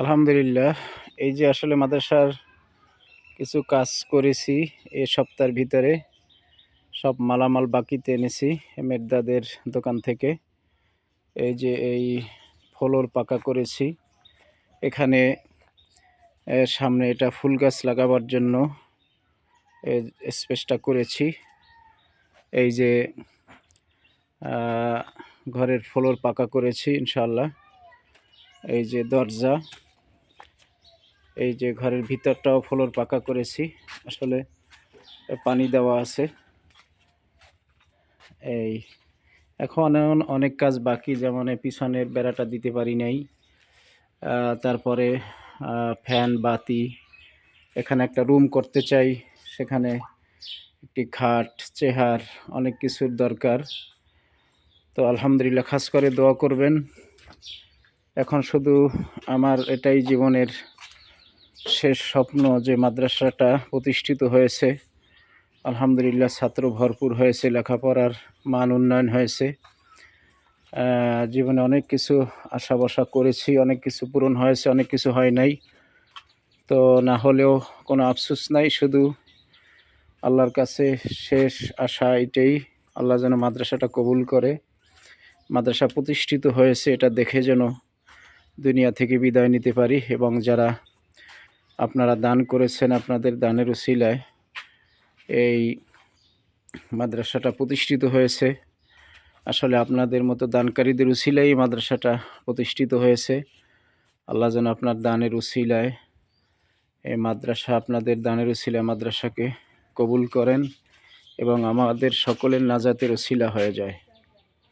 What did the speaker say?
আলহামদুলিল্লাহ। এই যে আসলে মাদ্রাসার কিছু কাজ করেছি এ সপ্তাহের ভিতরে। সব মালামাল বাকিতে এনেছি মেঘদাদের দোকান থেকে। এই যে এই ফ্লোর পাকা করেছি। এখানে সামনে এটা ফুল গাছ লাগাবার জন্য স্পেসটা করেছি। এই যে ঘরের ফ্লোর পাকা করেছি ইনশাআল্লাহ। এই যে দরজা, এই যে ঘরের ভিতরটাও ফ্লোর পাকা করেছি। আসলে পানি দেওয়া আছে। এই এখন অনেক কাজ বাকি, যেমন পিছনের বেড়াটা দিতে পারি নাই। তারপরে ফ্যান, বাতি, এখানে একটা রুম করতে চাই, সেখানে একটি খাট, চেয়ার, অনেক কিছুর দরকার। তো আলহামদুলিল্লাহ, খাস করে দোয়া করবেন। এখন শুধু আমার এটাই জীবনের শেষ স্বপ্ন যে মাদ্রাসাটা প্রতিষ্ঠিত হয়েছে। আলহামদুলিল্লাহ, ছাত্র ভরপুর হয়েছে, লেখাপড়ার মান উন্নয়ন হয়েছে। জীবনে অনেক কিছু আশা বসা করেছি, অনেক কিছু পূরণ হয়েছে, অনেক কিছু হয় নাই। তো না হলেও কোনো আফসোস নাই, শুধু আল্লাহর কাছে শেষ আশা এটাই, আল্লাহ যেন মাদ্রাসাটা কবুল করে। মাদ্রাসা প্রতিষ্ঠিত হয়েছে এটা দেখে যেন দুনিয়া থেকে বিদায় নিতে পারি। এবং যারা আপনারা দান করেছেন, আপনাদের দানের উসিলায় এই মাদ্রাসাটা প্রতিষ্ঠিত হয়েছে। আসলে আপনাদের মতো দানকারীদের উসিলাই মাদ্রাসাটা প্রতিষ্ঠিত হয়েছে। আল্লাহ যেন আপনার দানের উসিলায় এই মাদ্রাসা, আপনাদের দানের উসিলায় মাদ্রাসাকে কবুল করেন এবং আমাদের সকলের নাজাতের উসিলা হয়ে যায়।